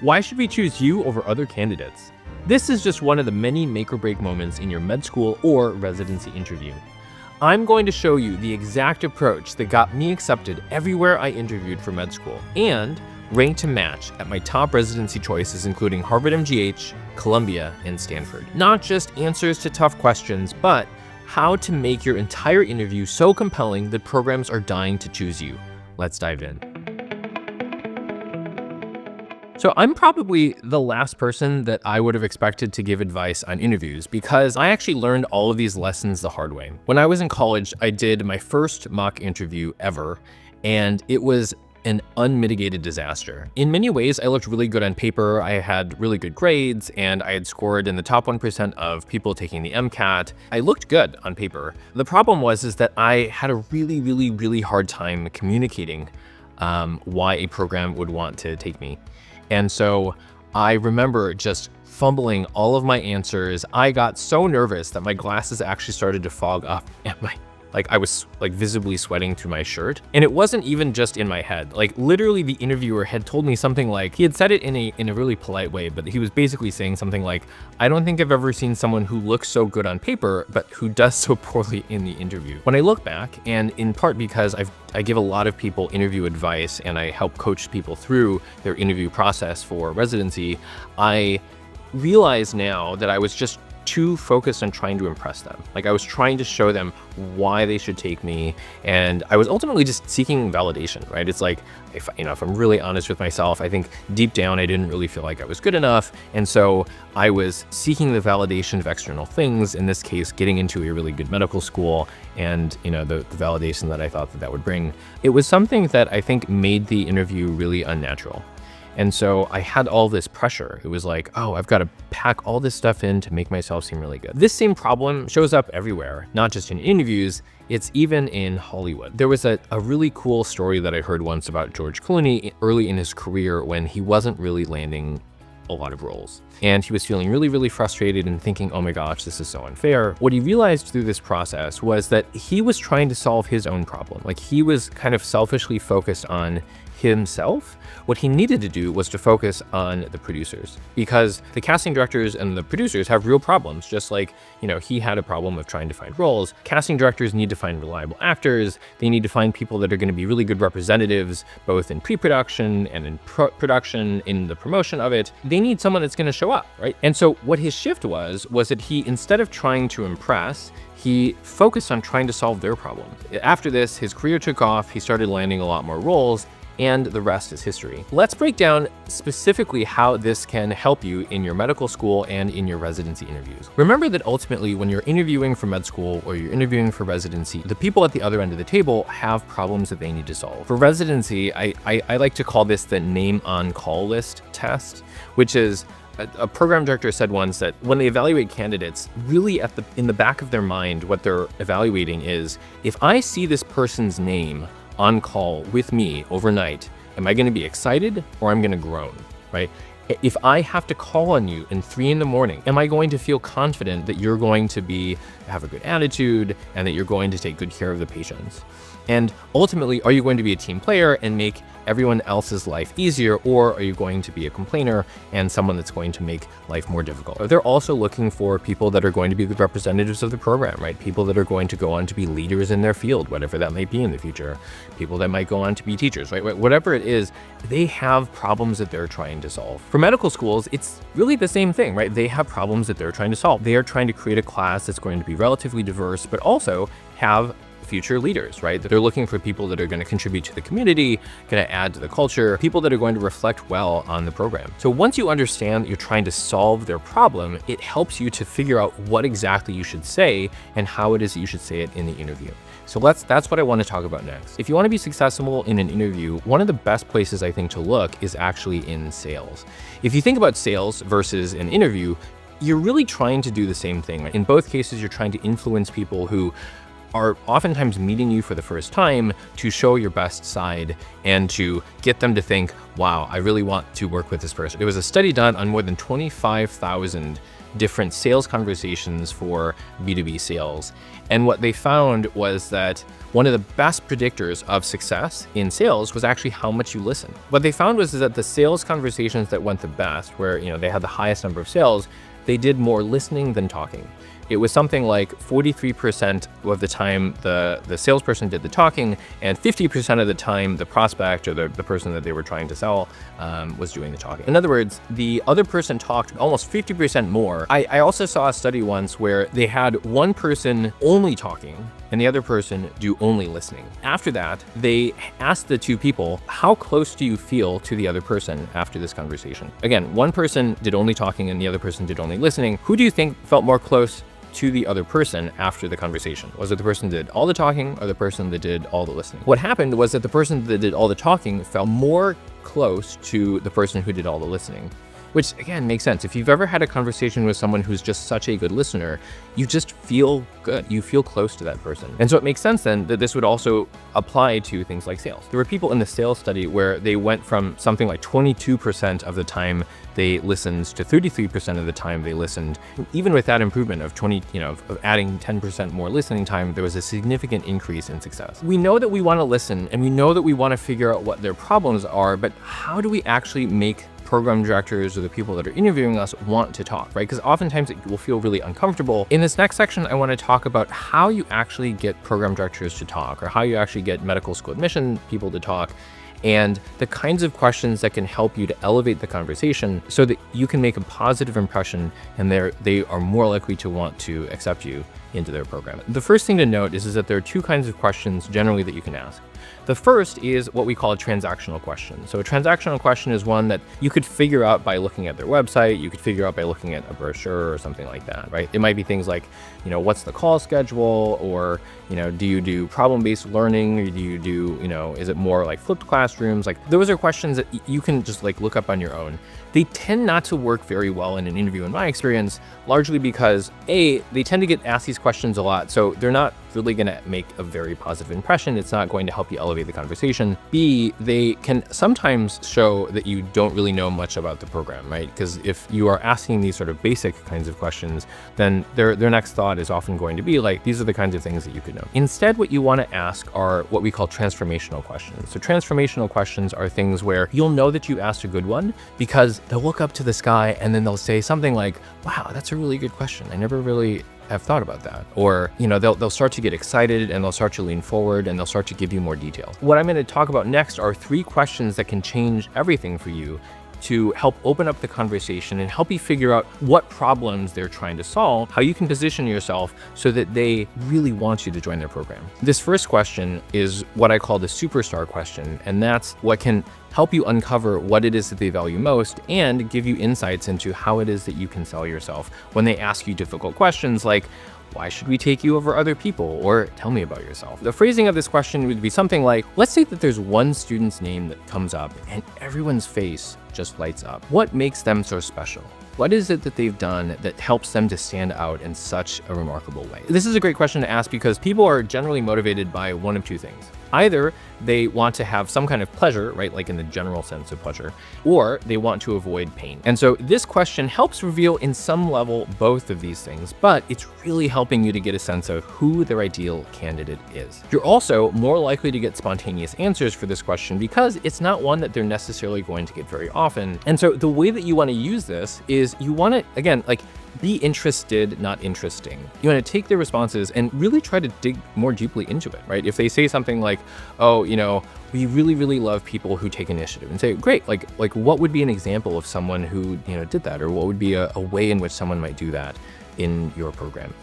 Why should we choose you over other candidates? This is just one of the many make or break moments in your med school or residency interview. I'm going to show you the exact approach that got me accepted everywhere I interviewed for med school and ranked to match at my top residency choices, including Harvard MGH, Columbia, and Stanford. Not just answers to tough questions, but how to make your entire interview so compelling that programs are dying to choose you. Let's dive in. So I'm probably the last person that I would have expected to give advice on interviews because I actually learned all of these lessons the hard way. When I was in college, I did my first mock interview ever, and it was an unmitigated disaster. In many ways, I looked really good on paper. I had really good grades, and I had scored in the top 1% of people taking the MCAT. I looked good on paper. The problem was that I had a really hard time communicating why a program would want to take me. And so I remember just fumbling all of my answers. I got so nervous that my glasses actually started to fog up and I was visibly sweating through my shirt. And it wasn't even just in my head. Literally the interviewer had told me something he had said it in a really polite way, but he was basically saying something like, I don't think I've ever seen someone who looks so good on paper, but who does so poorly in the interview. When I look back, and in part because I give a lot of people interview advice and I help coach people through their interview process for residency, I realize now that I was just too focused on trying to impress them. I was trying to show them why they should take me, and I was ultimately just seeking validation, right? It's if I'm really honest with myself, I think deep down I didn't really feel like I was good enough, and so I was seeking the validation of external things, in this case getting into a really good medical school, and the validation that I thought that would bring. It was something that I think made the interview really unnatural. And so I had all this pressure. It was oh, I've got to pack all this stuff in to make myself seem really good. This same problem shows up everywhere, not just in interviews, it's even in Hollywood. There was a really cool story that I heard once about George Clooney early in his career when he wasn't really landing a lot of roles. And he was feeling really frustrated and thinking, oh my gosh, this is so unfair. What he realized through this process was that he was trying to solve his own problem. He was kind of selfishly focused on himself. What he needed to do was to focus on the producers, because the casting directors and the producers have real problems. Just he had a problem of trying to find roles. Casting directors need to find reliable actors. They need to find people that are going to be really good representatives, both in pre-production and in production, in the promotion of it. They need someone that's going to show up, right? And so what his shift was that he, instead of trying to impress, he focused on trying to solve their problem. After this, his career took off. He started landing a lot more roles, and the rest is history. Let's break down specifically how this can help you in your medical school and in your residency interviews. Remember that ultimately, when you're interviewing for med school or you're interviewing for residency, the people at the other end of the table have problems that they need to solve. For residency, I like to call this the name on call list test, which is a program director said once that when they evaluate candidates, really in the back of their mind, what they're evaluating is, if I see this person's name on call with me overnight, am I going to be excited or I'm going to groan, right? If I have to call on you in 3 a.m, am I going to feel confident that you're going to have a good attitude and that you're going to take good care of the patients? And ultimately, are you going to be a team player and make everyone else's life easier, or are you going to be a complainer and someone that's going to make life more difficult? They're also looking for people that are going to be the representatives of the program, right? People that are going to go on to be leaders in their field, whatever that might be in the future. People that might go on to be teachers, right? Whatever it is, they have problems that they're trying to solve. For medical schools, it's really the same thing, right? They have problems that they're trying to solve. They are trying to create a class that's going to be relatively diverse, but also have future leaders, right? That they're looking for people that are going to contribute to the community, going to add to the culture, people that are going to reflect well on the program. So once you understand that you're trying to solve their problem, it helps you to figure out what exactly you should say and how it is that you should say it in the interview. So that's what I want to talk about next. If you want to be successful in an interview, one of the best places I think to look is actually in sales. If you think about sales versus an interview, you're really trying to do the same thing. In both cases, you're trying to influence people who are oftentimes meeting you for the first time to show your best side and to get them to think, wow, I really want to work with this person. There was a study done on more than 25,000 different sales conversations for B2B sales. And what they found was that one of the best predictors of success in sales was actually how much you listen. What they found was that the sales conversations that went the best, where they had the highest number of sales, they did more listening than talking. It was something like 43% of the time the salesperson did the talking, and 50% of the time the prospect or the person that they were trying to sell was doing the talking. In other words, the other person talked almost 50% more. I also saw a study once where they had one person only talking and the other person do only listening. After that, they asked the two people, how close do you feel to the other person after this conversation? Again, one person did only talking and the other person did only listening. Who do you think felt more close to the other person after the conversation? Was it the person that did all the talking or the person that did all the listening? What happened was that the person that did all the talking felt more close to the person who did all the listening, which again makes sense. If you've ever had a conversation with someone who's just such a good listener, you just feel good. You feel close to that person. And so it makes sense then that this would also apply to things like sales. There were people in the sales study where they went from something like 22% of the time they listened to 33% of the time they listened. Even with that improvement of of adding 10% more listening time, there was a significant increase in success. We know that we want to listen and we know that we want to figure out what their problems are, but how do we actually make program directors or the people that are interviewing us want to talk, right? Because oftentimes it will feel really uncomfortable. In this next section, I want to talk about how you actually get program directors to talk, or how you actually get medical school admission people to talk, and the kinds of questions that can help you to elevate the conversation so that you can make a positive impression and they are more likely to want to accept you into their program. The first thing to note is that there are two kinds of questions generally that you can ask. The first is what we call a transactional question. So a transactional question is one that you could figure out by looking at their website. You could figure out by looking at a brochure or something like that, right? It might be things like, what's the call schedule? Or, do you do problem-based learning? Or do you do, is it more like flipped classrooms? Like those are questions that you can just look up on your own. They tend not to work very well in an interview in my experience, largely because A, they tend to get asked these questions a lot. So they're not really going to make a very positive impression. It's not going to help you elevate the conversation. B, they can sometimes show that you don't really know much about the program, right? Because if you are asking these sort of basic kinds of questions, then their next thought is often going to be like, these are the kinds of things that you could know. Instead, what you want to ask are what we call transformational questions. So transformational questions are things where you'll know that you asked a good one because they'll look up to the sky and then they'll say something like, wow, that's a really good question. I never really have thought about that. Or, they'll start to get excited and they'll start to lean forward and they'll start to give you more detail. What I'm going to talk about next are 3 questions that can change everything for you to help open up the conversation and help you figure out what problems they're trying to solve, how you can position yourself so that they really want you to join their program. This first question is what I call the superstar question, and that's what can help you uncover what it is that they value most and give you insights into how it is that you can sell yourself when they ask you difficult questions like, why should we take you over other people? Or tell me about yourself. The phrasing of this question would be something like, let's say that there's one student's name that comes up and everyone's face just lights up. What makes them so special? What is it that they've done that helps them to stand out in such a remarkable way? This is a great question to ask because people are generally motivated by one of two things. Either they want to have some kind of pleasure, right, like in the general sense of pleasure, or they want to avoid pain. And so this question helps reveal in some level both of these things, but it's really helping you to get a sense of who their ideal candidate is. You're also more likely to get spontaneous answers for this question because it's not one that they're necessarily going to get very often. And so the way that you want to use this is you want to, again, be interested, not interesting. You want to take their responses and really try to dig more deeply into it, right? If they say something like, oh, we really, really love people who take initiative, and say, great, like what would be an example of someone who, did that? Or what would be a way in which someone might do that in your program?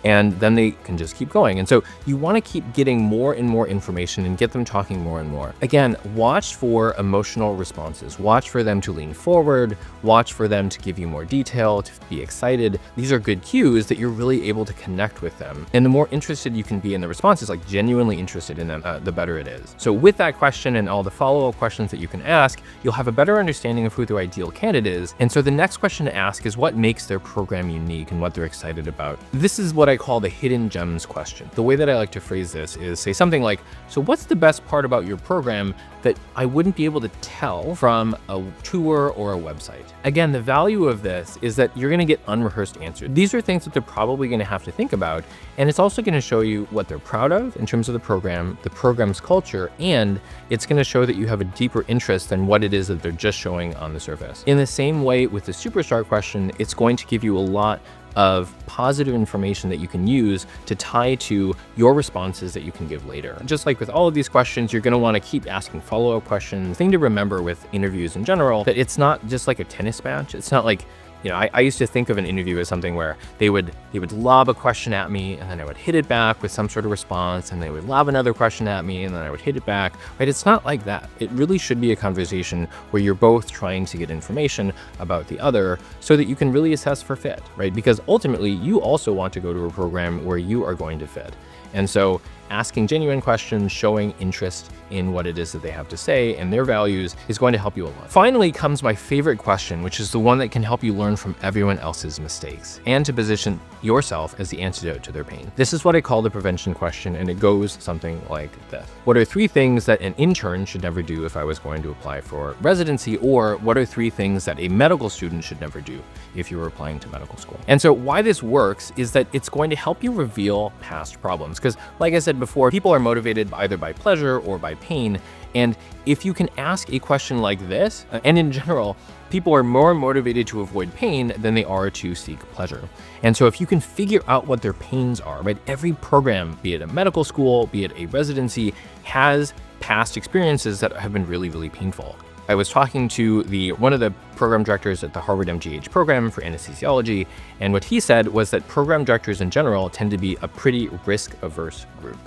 And then they can just keep going. And so you want to keep getting more and more information and get them talking more and more. Again, watch for emotional responses. Watch for them to lean forward. Watch for them to give you more detail, to be excited. These are good cues that you're really able to connect with them. And the more interested you can be in the responses, genuinely interested in them, the better it is. So with that question and all the follow-up questions that you can ask, you'll have a better understanding of who their ideal candidate is. And so the next question to ask is what makes their program unique and what they're excited about. This is what I call the hidden gems question. The way that I like to phrase this is say something like, so what's the best part about your program that I wouldn't be able to tell from a tour or a website? Again, the value of this is that you're gonna get unrehearsed answers. These are things that they're probably gonna have to think about, and it's also gonna show you what they're proud of in terms of the program's culture, and it's gonna show that you have a deeper interest than what it is that they're just showing on the surface. In the same way with the superstar question, it's going to give you a lot of positive information that you can use to tie to your responses that you can give later. Just like with all of these questions, you're going to want to keep asking follow-up questions. The thing to remember with interviews in general, that it's not just like a tennis match. It's not like, you know, I used to think of an interview as something where they would lob a question at me and then I would hit it back with some sort of response, and they would lob another question at me and then I would hit it back, right? It's not like that. It really should be a conversation where you're both trying to get information about the other so that you can really assess for fit, right? Because ultimately you also want to go to a program where you are going to fit. And so asking genuine questions, showing interest in what it is that they have to say and their values is going to help you a lot. Finally comes my favorite question, which is the one that can help you learn from everyone else's mistakes and to position yourself as the antidote to their pain. This is what I call the prevention question, and it goes something like this. What are 3 things that an intern should never do if I was going to apply for residency? Or what are 3 things that a medical student should never do if you were applying to medical school? And so why this works is that it's going to help you reveal past problems. Because like I said before, people are motivated either by pleasure or by pain. And if you can ask a question like this, and in general, people are more motivated to avoid pain than they are to seek pleasure. And so if you can figure out what their pains are, right? Every program, be it a medical school, be it a residency, has past experiences that have been really, really painful. I was talking to one of the program directors at the Harvard MGH program for anesthesiology, and what he said was that program directors in general tend to be a pretty risk-averse group,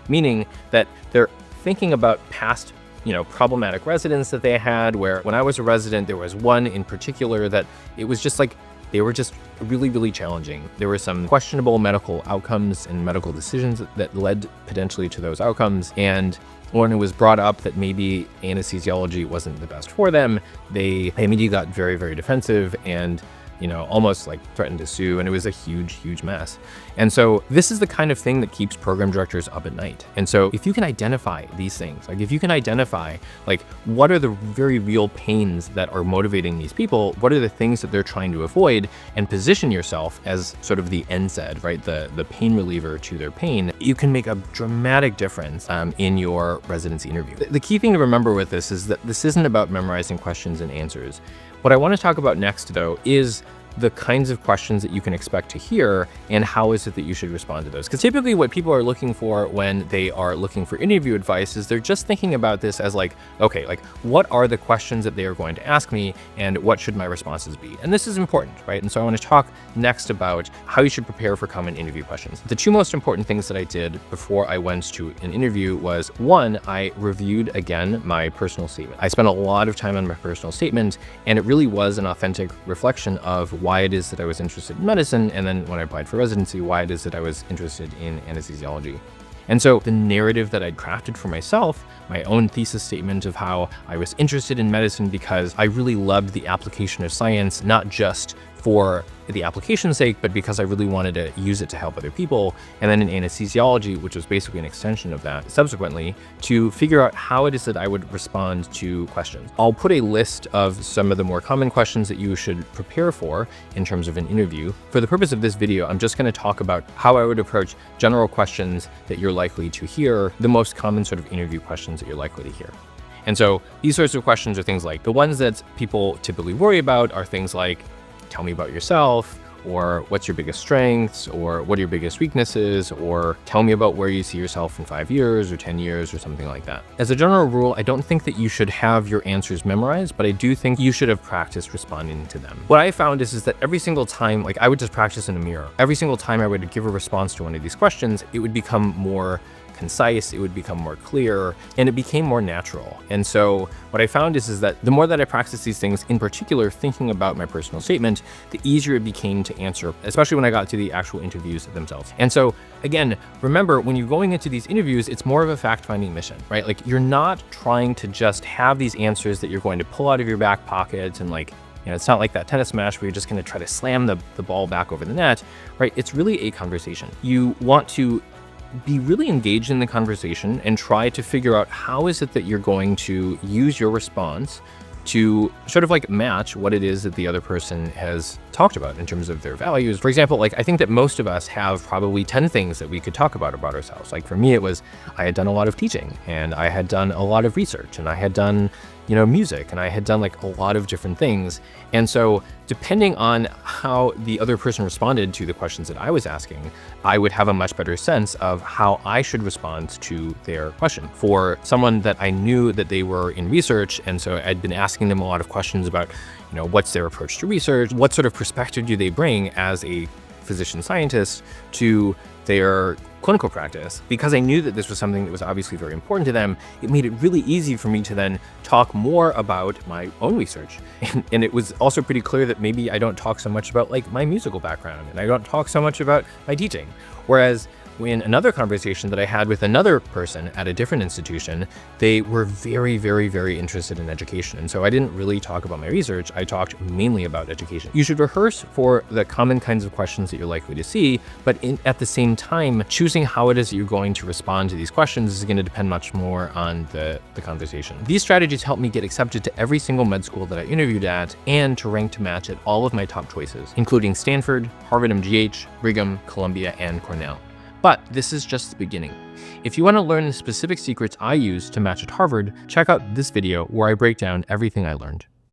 meaning that they're thinking about past, problematic residents that they had, where when I was a resident, there was one in particular that it was just like, they were just really, really challenging. There were some questionable medical outcomes and medical decisions that led potentially to those outcomes. And when it was brought up that maybe anesthesiology wasn't the best for them, they immediately got very, very defensive and almost like threatened to sue, and it was a huge, huge mess. And so this is the kind of thing that keeps program directors up at night. And so if you can identify these things, like if you can identify like what are the very real pains that are motivating these people, what are the things that they're trying to avoid, and position yourself as sort of the NSAID, right? The pain reliever to their pain, you can make a dramatic difference in your residency interview. The key thing to remember with this is that this isn't about memorizing questions and answers. What I want to talk about next, though, is the kinds of questions that you can expect to hear and how is it that you should respond to those. Because typically what people are looking for when they are looking for interview advice is they're just thinking about this as like, okay, like what are the questions that they are going to ask me and what should my responses be? And this is important, right? And so I want to talk next about how you should prepare for common interview questions. The 2 most important things that I did before I went to an interview was, 1, I reviewed again my personal statement. I spent a lot of time on my personal statement, and it really was an authentic reflection of why it is that I was interested in medicine, and then when I applied for residency, why it is that I was interested in anesthesiology. And so the narrative that I'd crafted for myself, my own thesis statement of how I was interested in medicine because I really loved the application of science, not just for the application's sake, but because I really wanted to use it to help other people. And then in anesthesiology, which was basically an extension of that subsequently, to figure out how it is that I would respond to questions. I'll put a list of some of the more common questions that you should prepare for in terms of an interview. For the purpose of this video, I'm just going to talk about how I would approach general questions that you're likely to hear, the most common sort of interview questions that you're likely to hear. And so these sorts of questions are things like, the ones that people typically worry about are things like, tell me about yourself, or what's your biggest strengths, or what are your biggest weaknesses, or tell me about where you see yourself in 5 years or 10 years or something like that. As a general rule, I don't think that you should have your answers memorized, but I do think you should have practiced responding to them. What I found is that every single time, like I would just practice in a mirror. Every single time I would give a response to one of these questions, it would become more concise, it would become more clear, and it became more natural. And so what I found is that the more that I practiced these things, in particular thinking about my personal statement, the easier it became to answer, especially when I got to the actual interviews themselves. And so again, remember, when you're going into these interviews, it's more of a fact-finding mission, right? Like you're not trying to just have these answers that you're going to pull out of your back pocket and like It's not like that tennis match where you're just going to try to slam the ball back over the net, right? It's really a conversation. You want to be really engaged in the conversation and try to figure out how is it that you're going to use your response to sort of like match what it is that the other person has talked about in terms of their values. For example, like I think that most of us have probably 10 things that we could talk about ourselves. Like for me, it was I had done a lot of teaching and I had done a lot of research and I had done, music and I had done like a lot of different things. And so depending on how the other person responded to the questions that I was asking, I would have a much better sense of how I should respond to their question. For someone that I knew that they were in research, and so I'd been asking them a lot of questions about, what's their approach to research, what sort of perspective do they bring as a physician scientist to their clinical practice. Because I knew that this was something that was obviously very important to them, it made it really easy for me to then talk more about my own research. And it was also pretty clear that maybe I don't talk so much about like my musical background and I don't talk so much about my teaching. Whereas in another conversation that I had with another person at a different institution, they were very, very, very interested in education. And so I didn't really talk about my research. I talked mainly about education. You should rehearse for the common kinds of questions that you're likely to see, but at the same time, choosing how it is that you're going to respond to these questions is going to depend much more on the conversation. These strategies helped me get accepted to every single med school that I interviewed at and to rank to match at all of my top choices, including Stanford, Harvard MGH, Brigham, Columbia, and Cornell. But this is just the beginning. If you want to learn the specific secrets I use to match at Harvard, check out this video where I break down everything I learned.